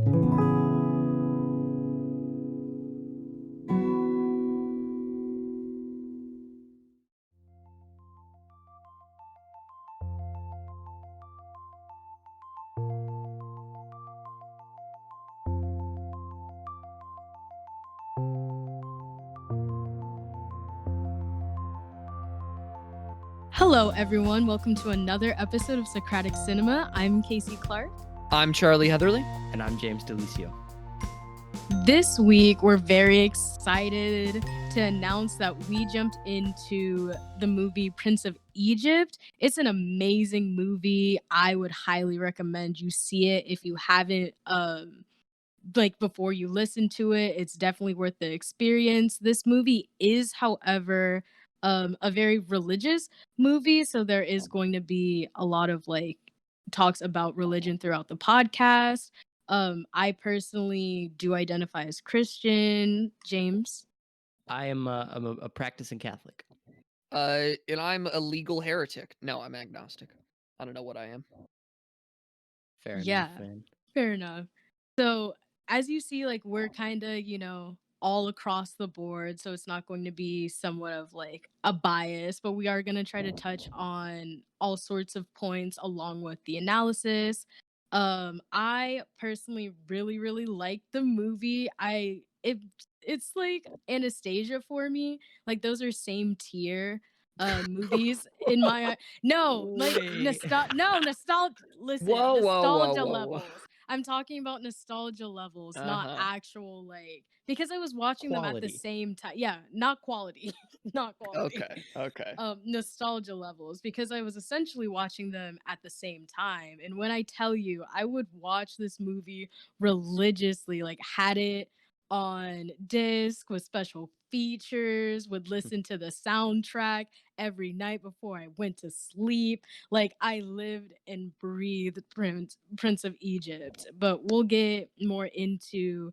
Hello, everyone. Welcome to another episode of Socratic Cinema. I'm Kasey Clark. I'm Charlie Heatherly. And I'm James Delisio. This week, we're very excited to announce that we jumped into the movie Prince of Egypt. It's an amazing movie. I would highly recommend you see it if you haven't, before you listen to it. It's definitely worth the experience. This movie is, however, a very religious movie, so there is going to be a lot of talks about religion throughout the podcast. I personally do identify as Christian. James? I'm a practicing Catholic. And I'm a legal heretic. No, I'm agnostic. I don't know what I am. Fair Yeah, enough, man. fair enough. So, as you see, we're kind of, all across the board. So, it's not going to be somewhat of a bias, but we are going to try to touch on all sorts of points along with the analysis. I personally really, really like the movie. It's like Anastasia for me. Like, those are same tier movies in my no like Wait. nostalgia. Listen, Whoa, nostalgia whoa. levels. I'm talking about nostalgia levels, not actual because I was watching them at the Quality. same time. Yeah, not quality. Not quality. Okay. Nostalgia levels, because I was essentially watching them at the same time. And when I tell you, I would watch this movie religiously, had it on disc with special features, would listen to the soundtrack every night before I went to sleep. Like, I lived and breathed Prince of Egypt. But we'll get more into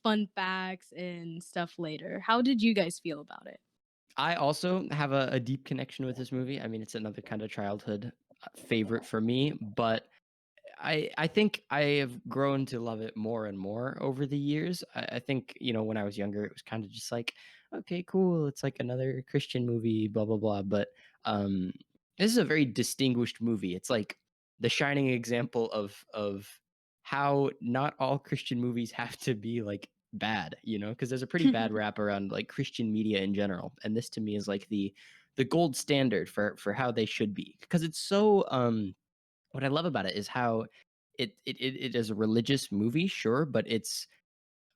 fun facts and stuff later. How did you guys feel about it? I also have a deep connection with this movie. I mean, it's another kind of childhood favorite for me, but I think I have grown to love it more and more over the years. I think, when I was younger, it was kind of just like, okay, cool. It's like another Christian movie, blah, blah, blah. But um, this is a very distinguished movie. It's like the shining example of how not all Christian movies have to be like bad, because there's a pretty bad rap around like Christian media in general. And this to me is like the gold standard for how they should be, because it's so what I love about it is how it is a religious movie, sure, but it's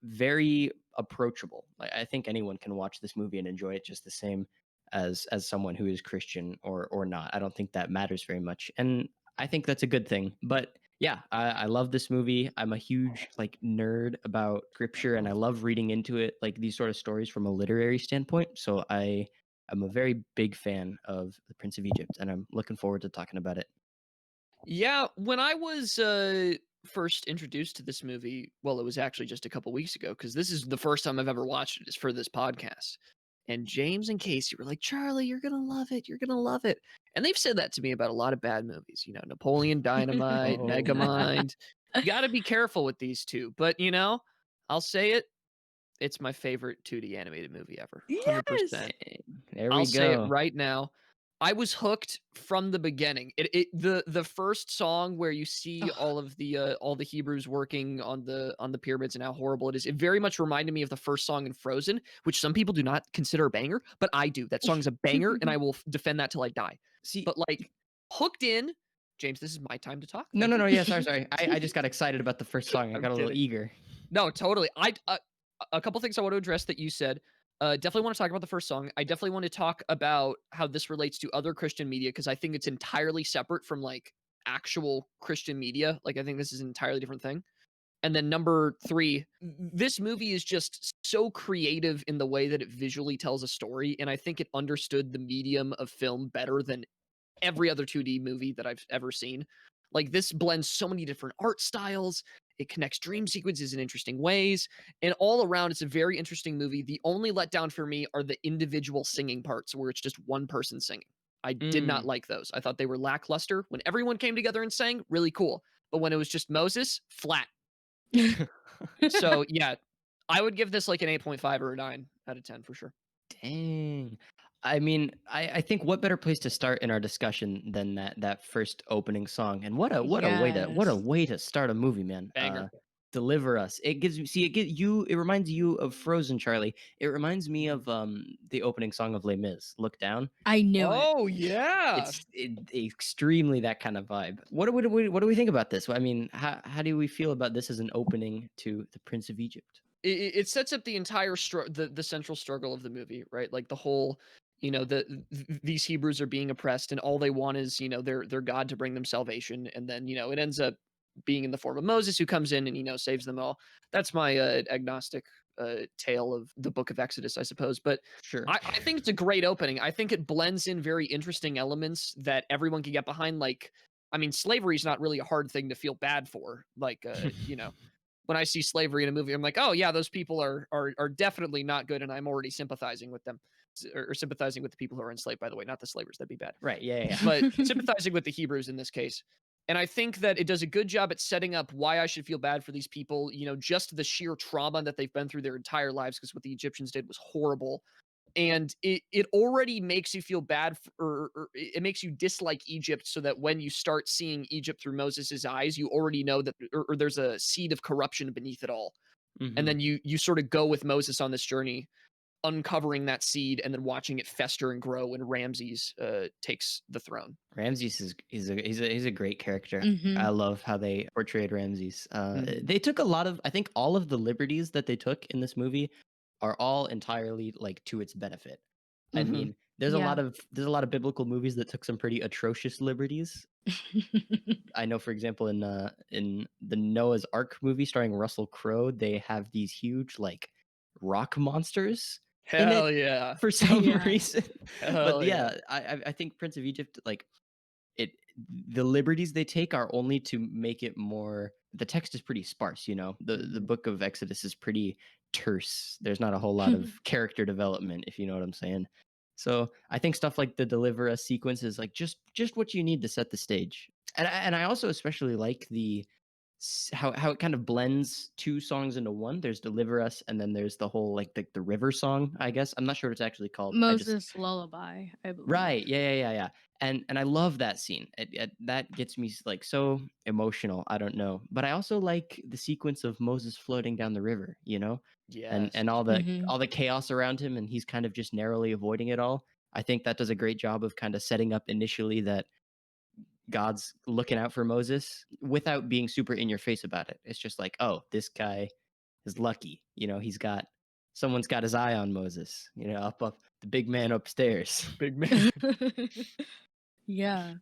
very approachable. I think anyone can watch this movie and enjoy it just the same as someone who is Christian or not. I don't think that matters very much, and I think that's a good thing. But yeah, I love this movie. I'm a huge nerd about scripture, and I love reading into it, like these sort of stories from a literary standpoint. So I'm a very big fan of The Prince of Egypt, and I'm looking forward to talking about it. Yeah, when I was first introduced to this movie, well, it was actually just a couple weeks ago, because this is the first time I've ever watched it is for this podcast. And James and Kasey were like, Charlie, you're going to love it. You're going to love it. And they've said that to me about a lot of bad movies, Napoleon Dynamite, Oh. Megamind. You got to be careful with these two. But, I'll say it. It's my favorite 2D animated movie ever. 100%. Yes. There we I'll go. say it right now. I was hooked from the beginning. The first song where you see all the Hebrews working on the pyramids and how horrible it is. It very much reminded me of the first song in Frozen, which some people do not consider a banger, but I do. That song is a banger, and I will defend that till I die. See, but hooked in. James, this is my time to talk. No. Yeah, sorry. I just got excited about the first song. I got a little eager. No, totally. A couple things I want to address that you said. Definitely want to talk about the first song. I definitely want to talk about how this relates to other Christian media, because I think it's entirely separate from actual Christian media. I think this is an entirely different thing. And then number 3, this movie is just so creative in the way that it visually tells a story, and I think it understood the medium of film better than every other 2D movie that I've ever seen. This blends so many different art styles. It connects dream sequences in interesting ways. And all around, it's a very interesting movie. The only letdown for me are the individual singing parts where it's just one person singing. I did not like those. I thought they were lackluster. When everyone came together and sang, really cool. But when it was just Moses, flat. So yeah, I would give this like an 8.5 or a 9 out of 10 for sure. Dang. I mean, I think what better place to start in our discussion than that first opening song? And what a Yes. way to start a movie, man. Banger. Deliver Us. It gives me see it reminds you of Frozen, Charlie. It reminds me of the opening song of Les Mis, Look Down. I knew it. Oh yeah. Extremely that kind of vibe. What do we think about this? I mean, how do we feel about this as an opening to The Prince of Egypt? It sets up the entire the central struggle of the movie, right? Like the whole, these Hebrews are being oppressed, and all they want is their God to bring them salvation, and then it ends up being in the form of Moses, who comes in and saves them all. That's my agnostic tale of the Book of Exodus, I suppose. But Sure. I think it's a great opening. I think it blends in very interesting elements that everyone can get behind. Like, I mean, slavery is not really a hard thing to feel bad for. Like, when I see slavery in a movie, I'm like, oh yeah, those people are definitely not good, and I'm already sympathizing with them, or sympathizing with the people who are enslaved. By the way, not the slavers; that'd be bad. Right. Yeah. But sympathizing with the Hebrews in this case. And I think that it does a good job at setting up why I should feel bad for these people. Just the sheer trauma that they've been through their entire lives, because what the Egyptians did was horrible. And it already makes you feel bad or it makes you dislike Egypt, so that when you start seeing Egypt through Moses's eyes, you already know that or there's a seed of corruption beneath it all. And then you sort of go with Moses on this journey, uncovering that seed and then watching it fester and grow when Ramses takes the throne. Ramses is he's a great character. Mhm. I love how they portrayed Ramses. Mhm. They took a lot of, I think, all of the liberties that they took in this movie are all entirely like to its benefit. I Mhm. mean, there's Yeah. a lot of biblical movies that took some pretty atrocious liberties. I know, for example, in the Noah's Ark movie starring Russell Crowe, they have these huge like rock monsters in it Hell yeah. for some Yeah. reason. But Hell yeah, I think Prince of Egypt, like it the liberties they take are only to make it more, the text is pretty sparse, the book of Exodus is pretty terse. There's not a whole lot of character development, if you know what I'm saying. So I think stuff like the Deliver Us sequence is like just what you need to set the stage. And I also especially like how it kind of blends two songs into one. There's Deliver Us, and then there's the whole like the river song, I guess. I'm not sure what it's actually called. Moses Lullaby, I believe. Right. Yeah. And I love that scene. That gets me like so emotional. I don't know, but I also like the sequence of Moses floating down the river. Yes. And all Mhm. the chaos around him, and he's kind of just narrowly avoiding it all. I think that does a great job of kind of setting up initially that God's looking out for Moses without being super in your face about it. It's just like, oh, this guy is lucky. Someone's got his eye on Moses. Up the big man upstairs. Big man. Yeah.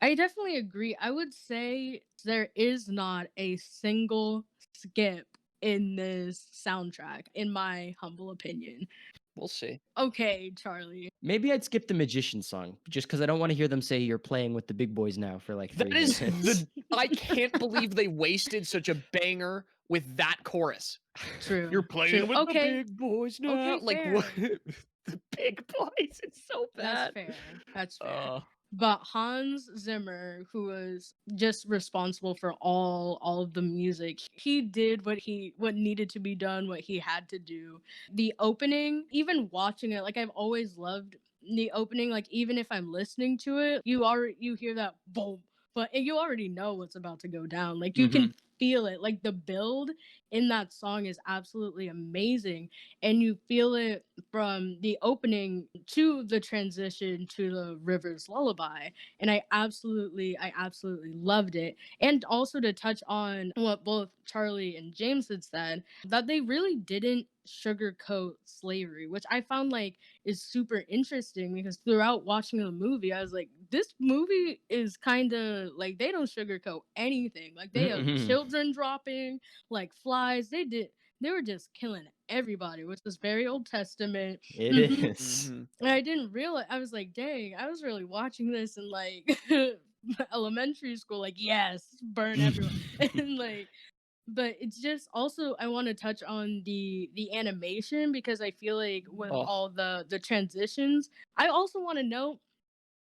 I definitely agree. I would say there is not a single skip in this soundtrack, in my humble opinion. We'll see. Okay, Charlie. Maybe I'd skip the magician song just because I don't want to hear them say you're playing with the big boys now for like 3 That is minutes. I can't believe they wasted such a banger with that chorus. True. You're playing True. with Okay. the big boys now. Okay, Like fair. what? The big boys. It's so That's bad. fair. That's fair. But Hans Zimmer, who was just responsible for all of the music, he did what needed to be done, what he had to do. The opening, even watching it, like I've always loved the opening. Like even if I'm listening to it, you hear that boom, but you already know what's about to go down. Like you can feel it. Like the build in that song is absolutely amazing, and you feel it from the opening to the transition to the River's Lullaby. And I absolutely loved it. And also to touch on what both Charlie and James had said, that they really didn't sugarcoat slavery, which I found like is super interesting, because throughout watching the movie, I was like, this movie is kind of like they don't sugarcoat anything. Like they have children dropping like flies. They were just killing everybody, which was very Old Testament. It is. Mhm. And I didn't realize, I was like, dang, I was really watching this in like elementary school, like, yes, burn everyone. And like, but it's just also, I want to touch on the animation, because I feel like with Oh. all the transitions, I also want to note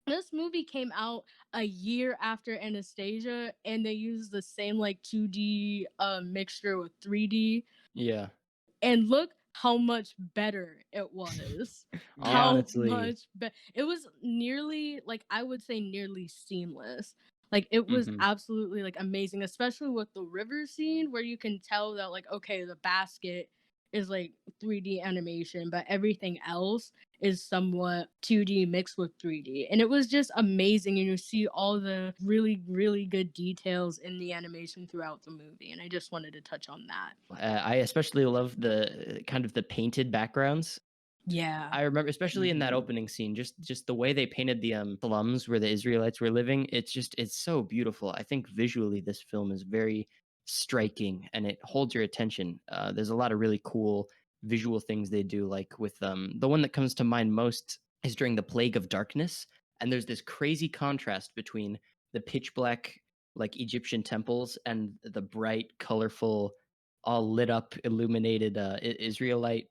This movie came out a year after Anastasia, and they used the same like 2D mixture with 3D. Yeah. And look how much better it was. Yeah. How Honestly. much better. It was nearly, like, I would say nearly seamless. Like, it was Mhm. absolutely, like, amazing, especially with the river scene where you can tell that, like, okay, the basket is, like, 3D animation, but everything else is somewhat 2D mixed with 3D. And it was just amazing. And you see all the really, really good details in the animation throughout the movie. And I just wanted to touch on that. I especially love the kind of the painted backgrounds. Yeah. I remember, especially in that Mhm. opening scene, just the way they painted the slums where the Israelites were living. It's so beautiful. I think visually this film is very striking and it holds your attention. There's a lot of really cool visual things they do, like with the one that comes to mind most is during the Plague of Darkness, and there's this crazy contrast between the pitch black like Egyptian temples and the bright, colorful, all lit up, illuminated Israelite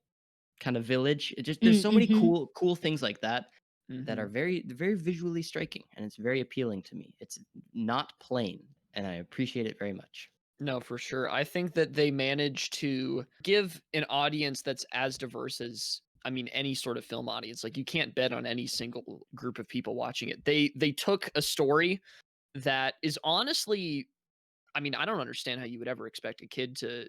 kind of village. It just there's so many Mm-hmm. cool things like that that are Mhm. very visually striking, and it's very appealing to me. It's not plain, and I appreciate it very much. No, for sure. I think that they managed to give an audience that's as diverse as, I mean, any sort of film audience. Like, you can't bet on any single group of people watching it. They took a story that is honestly, I mean, I don't understand how you would ever expect a kid to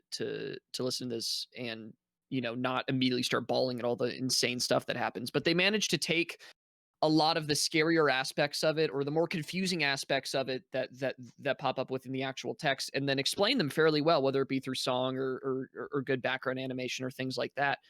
listen to this and, not immediately start bawling at all the insane stuff that happens. But they managed to take a lot of the scarier aspects of it, or the more confusing aspects of it that pop up within the actual text, and then explain them fairly well, whether it be through song or good background animation or things like that.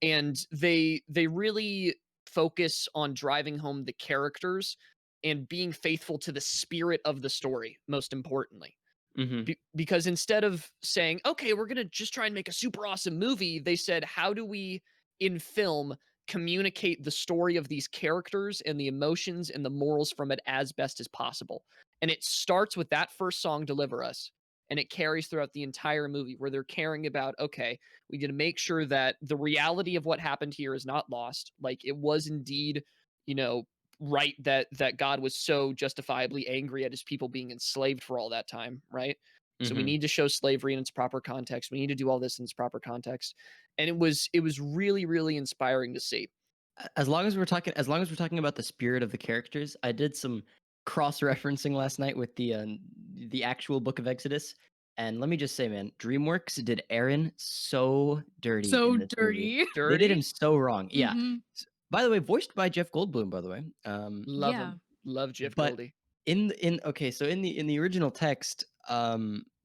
And they really focus on driving home the characters and being faithful to the spirit of the story, most importantly. Mhm. Because instead of saying, okay, we're going to just try and make a super awesome movie, they said, how do we, in film, communicate the story of these characters and the emotions and the morals from it as best as possible? And it starts with that first song, Deliver Us, and it carries throughout the entire movie where they're caring about, okay, we got to make sure that the reality of what happened here is not lost. Like, it was indeed, you know, right that God was so justifiably angry at his people being enslaved for all that time, right? So we Mhm. need to show slavery in its proper context. We need to do all this in its proper context. And it was really, really inspiring to see. As long as we're talking about the spirit of the characters, I did some cross-referencing last night with the actual Book of Exodus, and let me just say, man, DreamWorks did Aaron so dirty So in this movie. dirty. They did him Dirty? so wrong. Yeah. Mm-hmm. By the way, voiced by Jeff Goldblum, by the way. Love Yeah. him. Love Jeff But Goldie. in okay, so in the original text,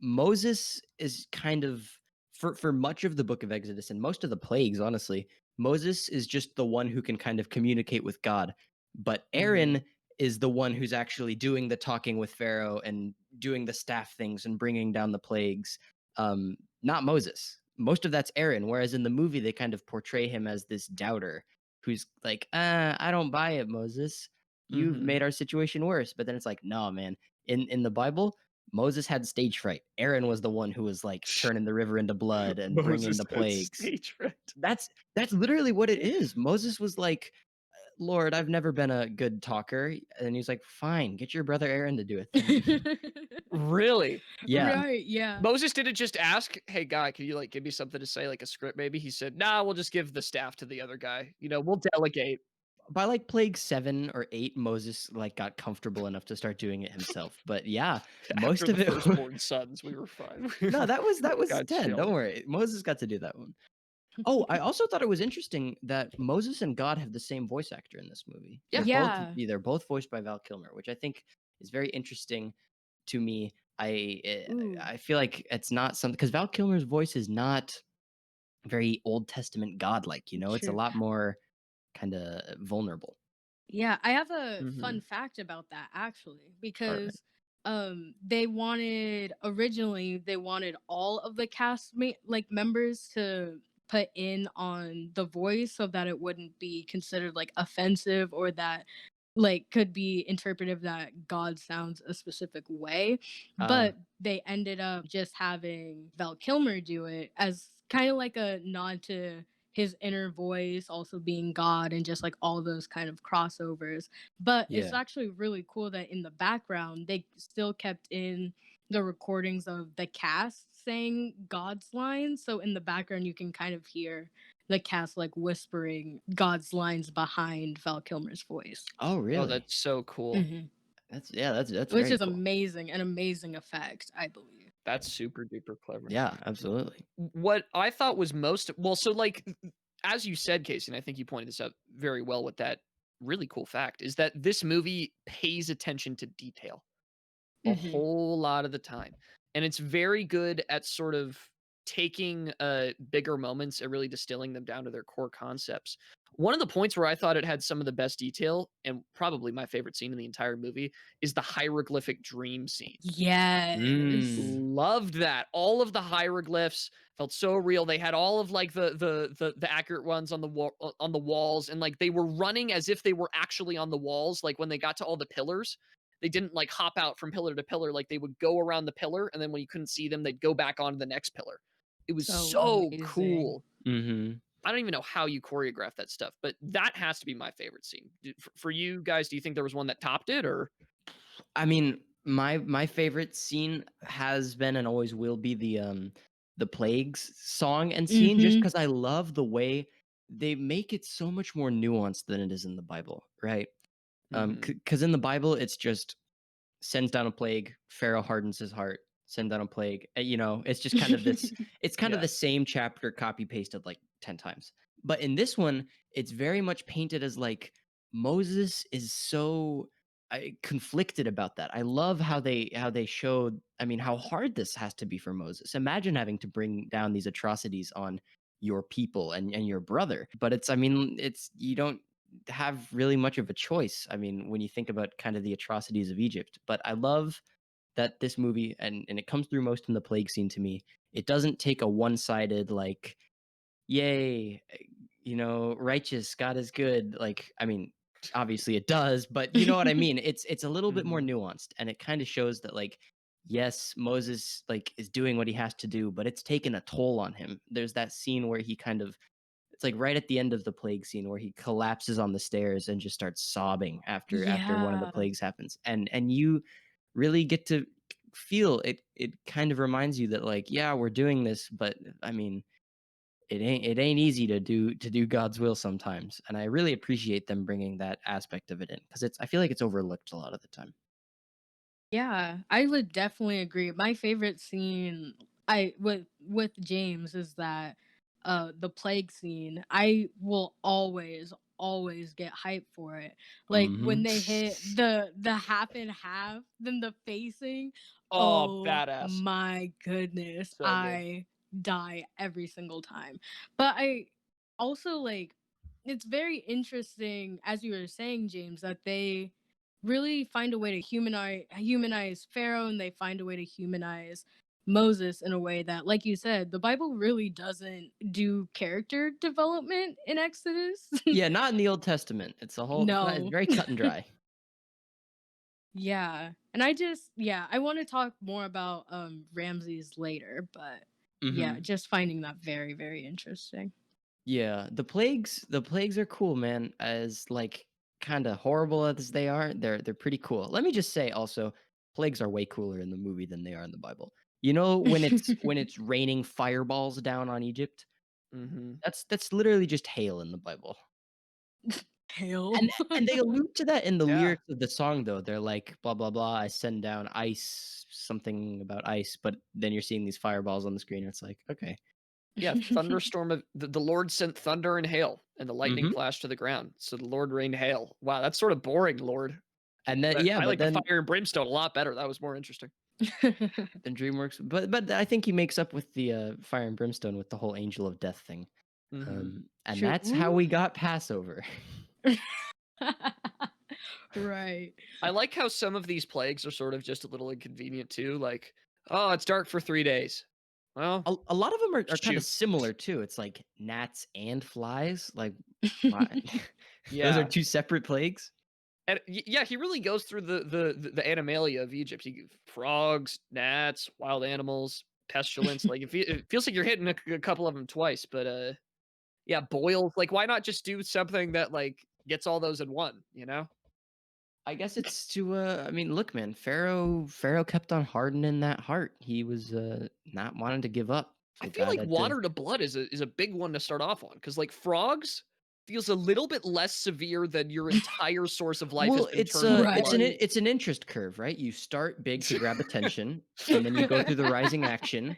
Moses is kind of for much of the Book of Exodus and most of the plagues, honestly, Moses is just the one who can kind of communicate with God, but Mhm. Aaron is the one who's actually doing the talking with Pharaoh and doing the staff things and bringing down the plagues. Not Moses. Most of that's Aaron, whereas in the movie they kind of portray him as this doubter who's like, I don't buy it, Moses, you've Mhm. made our situation worse. But then it's like, no, man. In the Bible, Moses had stage fright. Aaron was the one who was like turning the river into blood and bringing Moses the had plagues. stage fright. That's literally what it is. Moses was like, Lord, I've never been a good talker, and he's like, fine, get your brother Aaron to do it then. Really? Yeah. Right, yeah. Moses didn't just ask, "Hey, guy, can you like give me something to say, like a script, maybe?" He said, "Nah, we'll just give the staff to the other guy. We'll delegate." By like plague 7 or 8, Moses like got comfortable enough to start doing it himself. But yeah, After most the of it. firstborn sons, we were fine. No, that was Got 10. Don't chilled. worry. Moses got to do that one. Oh, I also thought it was interesting that Moses and God have the same voice actor in this movie. Yeah. Yeah. They're both voiced by Val Kilmer, which I think is very interesting to me. Ooh, I feel like it's not something because Val Kilmer's voice is not very Old Testament God-like. It's a true. lot more kind of vulnerable. Yeah, I have a fun Mhm. fact about that actually, All right. because they wanted all of the like members to put in on the voice so that it wouldn't be considered like offensive, or that like could be interpretive that God sounds a specific way. Uh, But they ended up just having Val Kilmer do it as kind of like a nod to his inner voice also being God and just like all those kind of crossovers. But it's Yeah. actually really cool that in the background they still kept in the recordings of the cast saying God's lines. So in the background you can kind of hear the cast like whispering God's lines behind Val Kilmer's voice. Oh, Oh, really? that's so cool. Hmm. That's Which very is cool. amazing, an amazing effect, I believe. That's super duper clever. Yeah, absolutely. What I thought was most well, so like as you said, Casey, and I think you pointed this out very well with that really cool fact, is that this movie pays attention to detail a Hmm. whole lot of the time. And it's very good at sort of taking bigger moments and really distilling them down to their core concepts. One of the points where I thought it had some of the best detail, and probably my favorite scene in the entire movie, is the hieroglyphic dream scene. Yes. Loved that. All of the hieroglyphs felt so real. They had all of like the accurate ones on the on the walls, and like they were running as if they were actually on the walls. Like when they got to all the pillars, they didn't like hop out from pillar to pillar. Like they would go around the pillar, and then when you couldn't see them, they'd go back onto the next pillar. It was So so amazing. cool. Mm-hmm. I don't even know how you choreograph that stuff, but that has to be my favorite scene. For you guys, do you think there was one that topped it, or? I mean, my favorite scene has been and always will be the plagues song and scene, just Hmm. because I love the way they make it so much more nuanced than it is in the Bible, right? Mhm. Because in the Bible, it's just sends down a plague, Pharaoh hardens his heart, send down a plague. It's just kind of this, it's kind of Yeah. the same chapter copy pasted like 10 times. But in this one, it's very much painted as like Moses is so conflicted about that. I love how they showed, I mean, how hard this has to be for Moses. Imagine having to bring down these atrocities on your people and your brother. But it's, I mean, it's, you don't have really much of a choice. I mean, when you think about kind of the atrocities of Egypt. But I love that this movie, and it comes through most in the plague scene to me, it doesn't take a one-sided like, yay, righteous, God is good. Like, I mean, obviously it does, but you know what I mean? It's a little bit more Mhm. nuanced, and it kind of shows that like, yes, Moses like is doing what he has to do, but it's taken a toll on him. There's that scene where he kind of, it's like right at the end of the plague scene where he collapses on the stairs and just starts sobbing after one of the Yeah. plagues happens. And you really get to feel it. It kind of reminds you that like, yeah, we're doing this, but I mean, it ain't easy to do God's will sometimes. And I really appreciate them bringing that aspect of it in, because I feel like it's overlooked a lot of the time. Yeah, I would definitely agree. My favorite scene I with James is that the plague scene. I will always get hyped for it. Like when Hmm. they hit the half and half, then the facing. Oh, Oh badass. my goodness. So good. I die every single time. But I also like it's very interesting as you were saying, James, that they really find a way to humanize Pharaoh, and they find a way to humanize Moses in a way that, like you said, the Bible really doesn't do character development in Exodus. Yeah, not in the Old Testament. It's No. very cut and dry. Yeah. And I want to talk more about Ramses later, but yeah, Hmm. just finding that very, very interesting. Yeah, the plagues are cool, man. As like kind of horrible as they are, they're pretty cool. Let me just say also, plagues are way cooler in the movie than they are in the Bible. You know, when it's raining fireballs down on Egypt, Mhm. that's literally just hail in the Bible. Hail. And they allude to that in the Yeah. lyrics of the song though. They're like blah blah blah, I send down ice, something about ice, but then you're seeing these fireballs on the screen and it's like, okay. Yeah, thunderstorm of the Lord sent thunder and hail, and the lightning Mhm. flashed to the ground. So the Lord rained hail. Wow, that's sort of boring, Lord. And then But yeah, I but like the then fire and brimstone a lot better. That was more interesting. than DreamWorks. But I think he makes up with the Fire and Brimstone with the whole Angel of Death thing. Mhm. And that's how True. we got Passover. Right. I like how some of these plagues are sort of just a little inconvenient too. Like, oh, it's dark for 3 days. Well, A lot of them are kind of shoot. similar too. It's like gnats and flies. Like, why? Those are Yeah. two separate plagues. And yeah, he really goes through the animalia of Egypt. Frogs, gnats, wild animals, pestilence. Like it feels like you're hitting a couple of them twice, but Yeah, boils. Like, why not just do something that like gets all those in one? I guess it's to I mean, look, man, Pharaoh kept on hardening that heart. He was not wanting to give up. I So feel God like had to. water to blood is a big one to start off on because like frogs feels a little bit less severe than your entire source of life has Well, been turned to Right. blood. it's an interest curve, right? You start big to grab attention, and then you go through the rising action.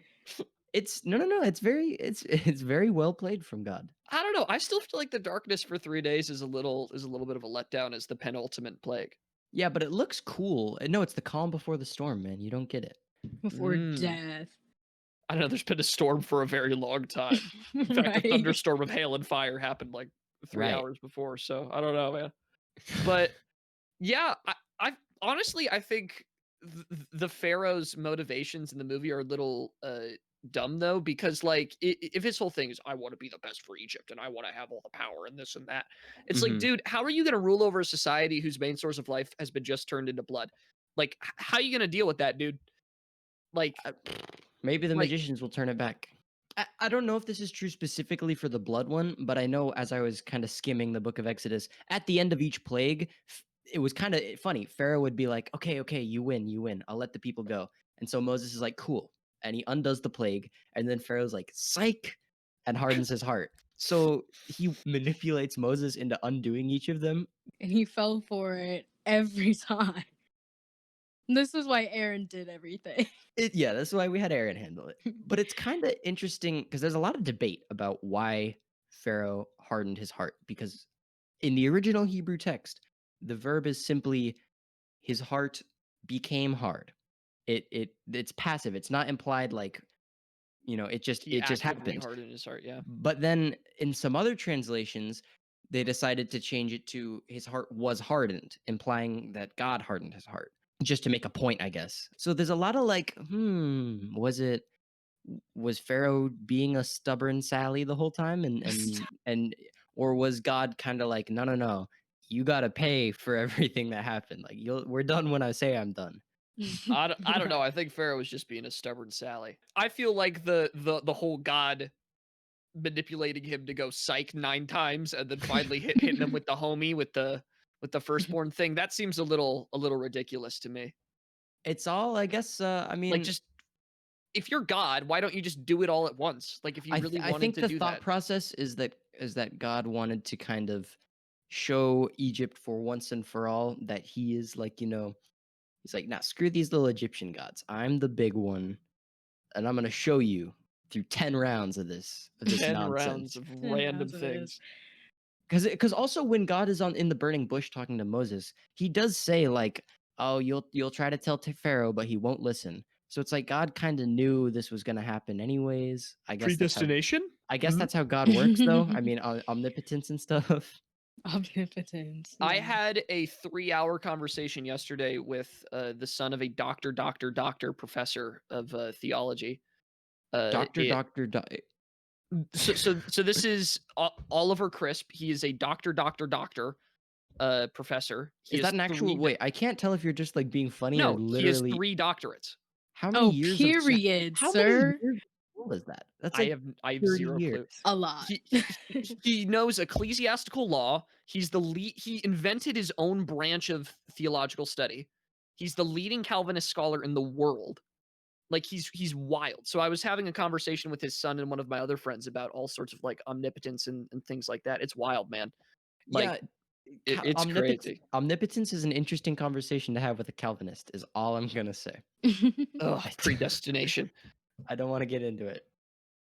It's no. It's very well played from God. I don't know. I still feel like the darkness for 3 days is a little bit of a letdown as the penultimate plague. Yeah, but it looks cool. No, it's the calm before the storm, man. You don't get it. Before Mm. death. I don't know. There's been a storm for a very long time. In fact, a Right. thunderstorm of hail and fire happened like 3 Right. hours before. So I don't know, man. But yeah, I honestly I think the Pharaoh's motivations in the movie are a little dumb though, because like if his whole thing is I want to be the best for Egypt and I want to have all the power and this and that, it's like, Mhm. dude, how are you going to rule over a society whose main source of life has been just turned into blood? Like, how are you going to deal with that, dude? Like, Maybe the like magicians will turn it back. I don't know if this is true specifically for the blood one, but I know as I was kind of skimming the book of Exodus, at the end of each plague, it was kind of funny. Pharaoh would be like, okay, you win. I'll let the people go. And so Moses is like, cool. And he undoes the plague. And then Pharaoh's like, psych, and hardens his heart. So he manipulates Moses into undoing each of them. And he fell for it every time. This is why Aaron did everything. Yeah, that's why we had Aaron handle it. But it's kind of interesting because there's a lot of debate about why Pharaoh hardened his heart. Because in the original Hebrew text, the verb is simply his heart became hard. It's passive. It's not implied like, it just he actively happened. hardened his heart. Yeah. But then in some other translations, they decided to change it to his heart was hardened, implying that God hardened his heart. Just to make a point, I guess. So there's a lot of like, was Pharaoh being a stubborn Sally the whole time, and or was God kind of like, no, you gotta pay for everything that happened. Like we're done when I say I'm done. I don't know. I think Pharaoh was just being a stubborn Sally. I feel like the whole God manipulating him to go psych 9 times and then finally hitting him with the homie with the firstborn thing, that seems a little ridiculous to me. It's all, I guess. I Like, mean, just if you're God, why don't you just do it all at once? Like, if you really I wanted think to the do thought that. process is that God wanted to kind of show Egypt for once and for all that he is like, he's like, nah, screw these little Egyptian gods. I'm the big one, and I'm gonna show you through 10 rounds of this 10 rounds nonsense. of 10 random rounds of this. things. Because also when God is in the burning bush talking to Moses, he does say like, "Oh, you'll try to tell Pharaoh, but he won't listen." So it's like God kind of knew this was gonna happen anyways. I guess Predestination? that's how God works, though. I mean, omnipotence and stuff. Omnipotence. I yeah. had a 3-hour conversation yesterday with the son of a doctor professor of theology. Doctor, It, doctor, so this is Oliver Crisp. He is a doctor professor. He Is has that an actual? 3 Wait, I can't tell if you're just like being funny or No, he has literally. 3 doctorates. How many Oh, years of period, how many sir. years of school is that? That's I like have 30 zero years. clue. A lot. He knows ecclesiastical law. He's the lead. He invented his own branch of theological study. He's the leading Calvinist scholar in the world. Like he's wild. So I was having a conversation with his son and one of my other friends about all sorts of like omnipotence and things like that. It's wild, man. Like Yeah, it's crazy. omnipotence is an interesting conversation to have with a Calvinist. Is all I'm gonna say. Ugh, predestination. I don't want to get into it.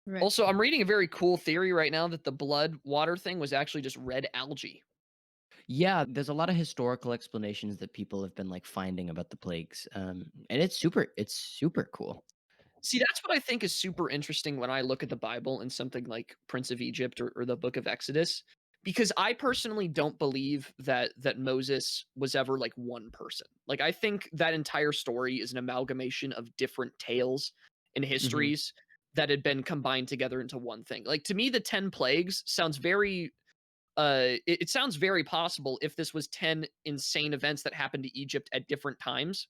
Right. Also, I'm reading a very cool theory right now that the blood water thing was actually just red algae. Yeah, there's a lot of historical explanations that people have been like finding about the plagues, and it's super cool. See, that's what I think is super interesting when I look at the Bible and something like Prince of Egypt or the Book of Exodus, because I personally don't believe that Moses was ever like one person. Like I think that entire story is an amalgamation of different tales and histories that had been combined together into one thing. Like to me, the 10 plagues sounds very it sounds very possible if this was 10 insane events that happened to Egypt at different times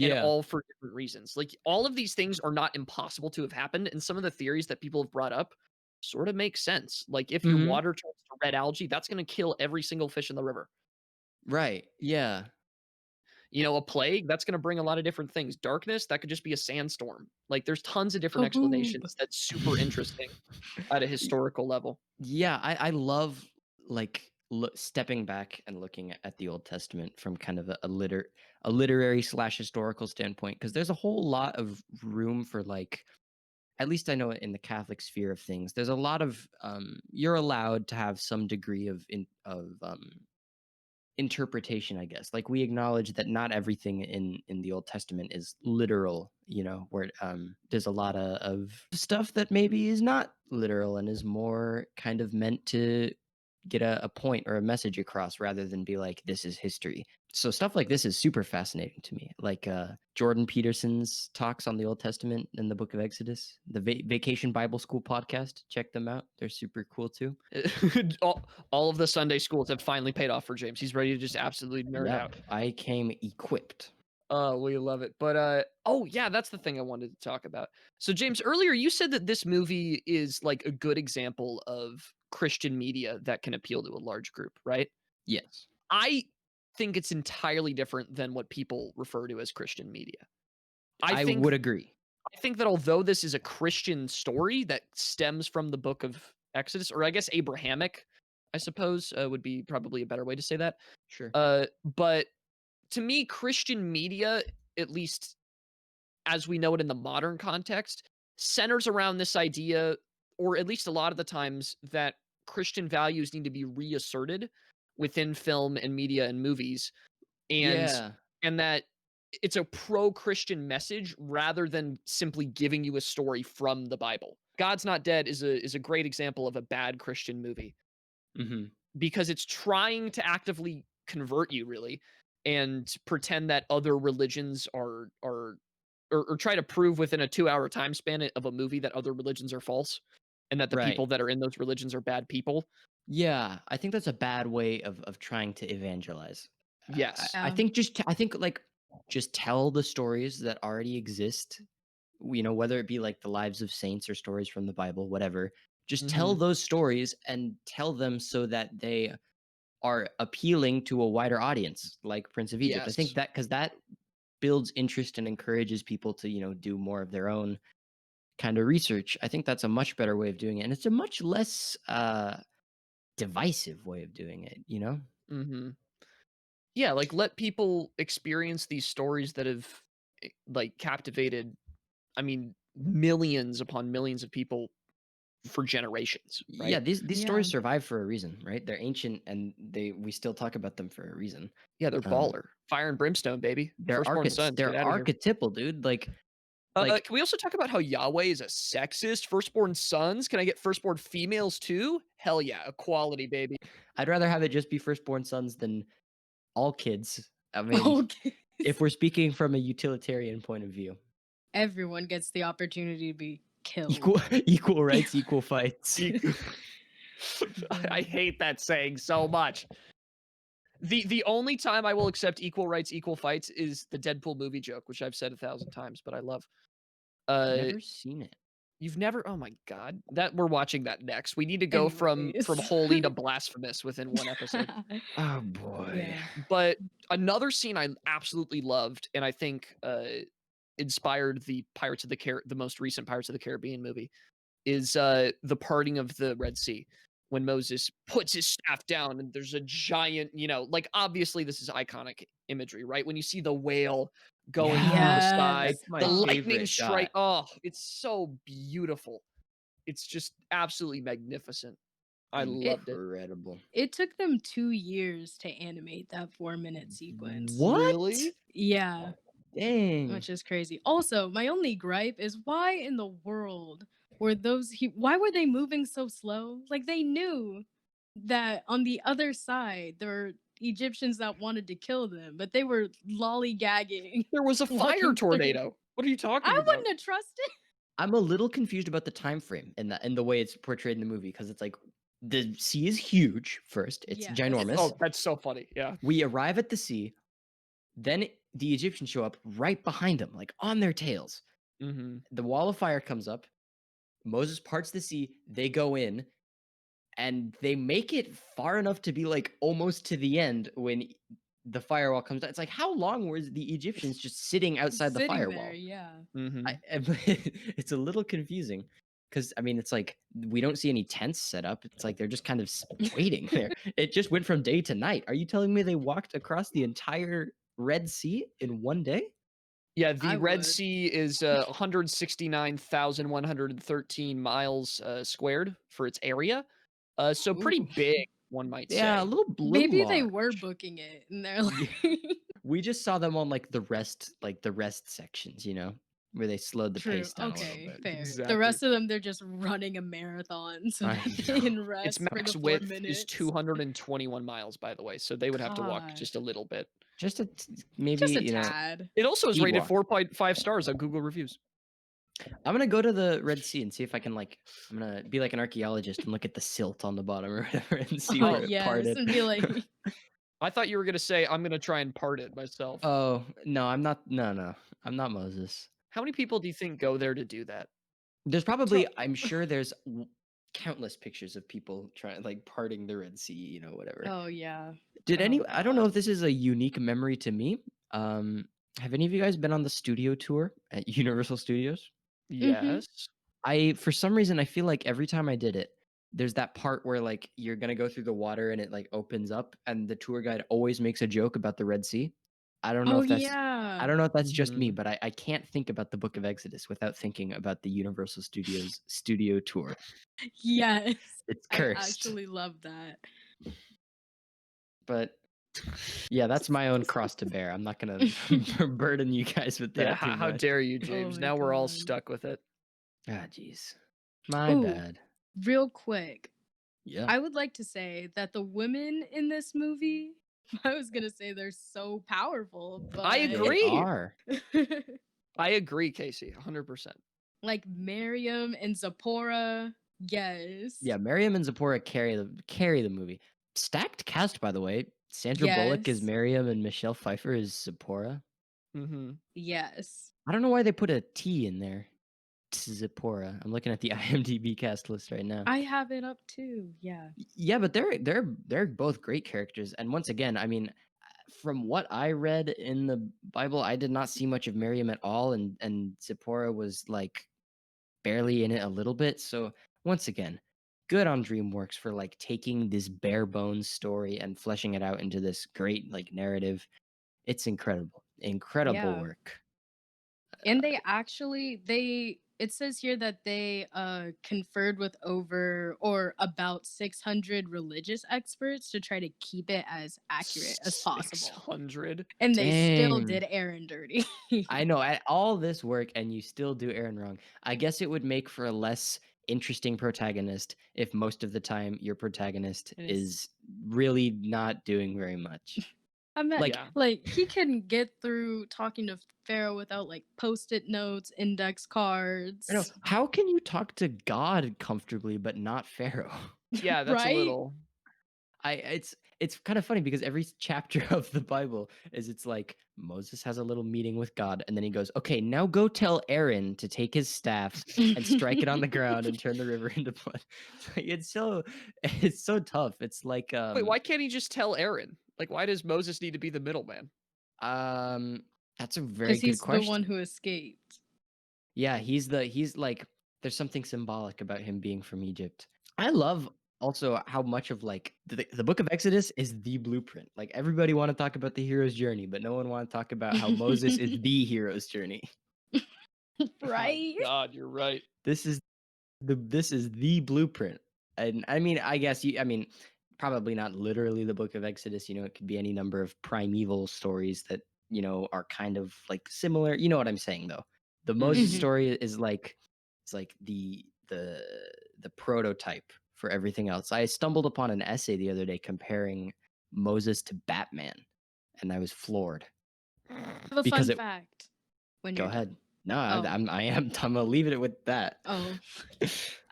and Yeah, all for different reasons. Like all of these things are not impossible to have happened, and some of the theories that people have brought up sort of makes sense. Like if your Mhm. water turns to red algae, that's going to kill every single fish in the river. Right. Yeah. You know, a plague, that's going to bring a lot of different things. Darkness, that could just be a sandstorm. Like there's tons of different Hoo-hoo. explanations that's super interesting at a historical level. Yeah, I love like stepping back and looking at the Old Testament from kind of a literary slash historical standpoint, because there's a whole lot of room for like, at least I know in the Catholic sphere of things, there's a lot of you're allowed to have some degree of interpretation, I guess. Like we acknowledge that not everything in the Old Testament is literal, you know, where there's a lot of stuff that maybe is not literal and is more kind of meant to get a point or a message across rather than be like, this is history. So stuff like this is super fascinating to me. Like Jordan Peterson's talks on the Old Testament in the book of Exodus, the Vacation Bible School podcast. Check them out. They're super cool too. all of the Sunday schools have finally paid off for James. He's ready to just absolutely nerd Yeah, out. I came equipped. We love it. But oh yeah, that's the thing I wanted to talk about. So James, earlier you said that this movie is like a good example of Christian media that can appeal to a large group, right? Yes. I think it's entirely different than what people refer to as Christian media. I would agree. I think that although this is a Christian story that stems from the book of Exodus, or I guess Abrahamic, I suppose would be probably a better way to say that. Sure. But to me, Christian media, at least as we know it in the modern context, centers around this idea, or at least a lot of the times, that Christian values need to be reasserted within film and media and movies, and Yeah. and that it's a pro-Christian message rather than simply giving you a story from the Bible. God's Not Dead is a great example of a bad Christian movie Mhm. because it's trying to actively convert you really and pretend that other religions are or try to prove within a 2-hour time span of a movie that other religions are false and that the Right. people that are in those religions are bad people. Yeah, I think that's a bad way of trying to evangelize. Yes. I think I think like just tell the stories that already exist. You know, whether it be like the lives of saints or stories from the Bible, whatever. Just tell Mhm. those stories and tell them so that they are appealing to a wider audience, like Prince of Egypt. I think Yes. that because that builds interest and encourages people to, you know, do more of their own kind of research. I think that's a much better way of doing it. And it's a much less divisive way of doing it, you know? Mhm. Yeah, like let people experience these stories that have like captivated, I mean, millions upon millions of people for generations, Yeah, right? these Yeah. stories survive for a reason, right? They're ancient and we still talk about them for a reason. Yeah, they're Um, baller. Fire and brimstone, baby. Firstborn sons, get they're out of here. archetypal, dude. Like Can we also talk about how Yahweh is a sexist? Firstborn sons? Can I get firstborn females too? Hell yeah, equality, baby. I'd rather have it just be firstborn sons than all kids. I mean, Okay. if we're speaking from a utilitarian point of view. Everyone gets the opportunity to be killed. Equal rights, equal fights. I hate that saying so much. The only time I will accept equal rights, equal fights is the Deadpool movie joke, which I've said 1,000 times, but I love. Never seen it. You've never? Oh my god! That we're watching that next. We need to go from Anyways. holy to blasphemous within one episode. Oh boy. Yeah. But another scene I absolutely loved, and I think inspired the the most recent Pirates of the Caribbean movie, is the parting of the Red Sea when Moses puts his staff down and there's a giant, you know, like obviously this is iconic imagery, right? When you see the whale going through the sky, Yes. That's my the lightning favorite strike. shot. Oh, it's so beautiful. It's just absolutely magnificent. I loved it. Incredible. It took them 2 years to animate that 4-minute sequence. What? Really? Yeah, Dang. which is crazy. Also, my only gripe is why in the world were why were they moving so slow? Like they knew that on the other side there were Egyptians that wanted to kill them, but they were lollygagging. There was a fire walking through. tornado. What are you talking I about? wouldn't have trusted. I'm a little confused about the time frame and the way it's portrayed in the movie because it's like the sea is huge first. It's Yes. ginormous. Oh, that's so funny. Yeah. We arrive at the sea, then the Egyptians show up right behind them, like on their tails. Mm-hmm. The wall of fire comes up. Moses parts the sea, they go in, and they make it far enough to be like almost to the end when the firewall comes down. It's like, how long were the Egyptians just sitting outside the Sitting firewall? there, yeah. It's a little confusing because I mean, it's like we don't see any tents set up. It's like they're just kind of waiting there. It just went from day to night. Are you telling me they walked across the entire Red Sea in one day? Yeah, the I Red would. Sea is 169,113 miles squared for its area. So pretty Ooh. big, one might Yeah, a say. little Maybe they large. were booking it and they're Yeah. like We just saw them on like the rest sections, you know, where they slowed the True. pace down a little Okay, bit. fair. The Exactly. rest of them, they're just running a marathon so I that they know. can Its rest for the max 4 width is minutes. 221 miles, by the way, so they would have to walk God. just a little bit. Just maybe, Just a you know, tad. It also is speed rated walk. 4.5 stars on Google reviews. I'm gonna go to the Red Sea and see if I can I'm gonna be like an archaeologist and look at the silt on the bottom or whatever and see Oh where it yes, parted. and be like, I thought you were gonna say I'm gonna try and part it myself. Oh no, I'm not. No, I'm not Moses. How many people do you think go there to do that? There's probably, I'm sure there's countless pictures of people trying parting the Red Sea, you know, whatever. oh yeah. Did Oh, I don't know God. if this is a unique memory to me. Have any of you guys been on the studio tour at Universal Studios? Yes. For some reason, I feel like every time I did it, there's that part where you're gonna go through the water and it opens up, and the tour guide always makes a joke about the Red Sea. I don't know Oh if that's yeah. just me, Mhm. but I can't think about the Book of Exodus without thinking about the Universal Studios studio tour. Yes. It's I cursed. actually love that. But yeah, that's my own cross to bear. I'm not gonna burden you guys with that Yeah, too how much. dare you, Oh James? my Now we're all God. stuck with it. Ah, jeez. My Ooh, bad. real quick. Yeah. I would like to say that the women in this movie, I was gonna say they're so powerful, I but They agree. are. I agree, Kasey, 100%. like Miriam and Zipporah, yes. Yeah, Miriam and Zipporah carry the movie. Stacked cast, by the way. Sandra Bullock is Yes. Miriam and Michelle Pfeiffer is Zipporah. Mm-hmm. Yes. I don't know why they put a T in there. Zipporah. I'm looking at the IMDb cast list right now. I have it up too. Yeah. Yeah, but they're both great characters. And once again, I mean, from what I read in the Bible, I did not see much of Miriam at all, and Zipporah was barely in it a little bit. So once again, good on DreamWorks for taking this bare bones story and fleshing it out into this great narrative. It's incredible, incredible Yeah. work. And it says here that they conferred with over or about 600 religious experts to try to keep it as accurate as possible. 600. And they still Dang. did Aaron dirty. I know, at all this work and you still do Aaron wrong. I guess it would make for a less interesting protagonist if most of the time your protagonist Yes. is really not doing very much. I meant Yeah. he can get through talking to Pharaoh without post-it notes, index cards. I know. How can you talk to God comfortably but not Pharaoh? Yeah, that's a Right? little. It's kind of funny because every chapter of the Bible it's like Moses has a little meeting with God and then he goes, "Okay, now go tell Aaron to take his staff and strike it on the ground and turn the river into blood." It's so tough. It's like Wait, why can't he just tell Aaron? Why does Moses need to be the middleman? That's a very Because good he's the one question. who escaped. Yeah, he's there's something symbolic about him being from Egypt. I love also how much of the book of Exodus is the blueprint. Everybody want to talk about the hero's journey, but no one want to talk about how Moses is the hero's journey. Right? Oh my God, you're right. This is the blueprint. And I mean, I guess probably not literally the book of Exodus, it could be any number of primeval stories that, are kind of similar. You know what I'm saying though? The Moses Mhm. story is it's the prototype for everything else. I stumbled upon an essay the other day comparing Moses to Batman, and I was floored I have a because fun it. fact. When Go you're done. ahead. No, Oh. I'm gonna leave it with that. Oh.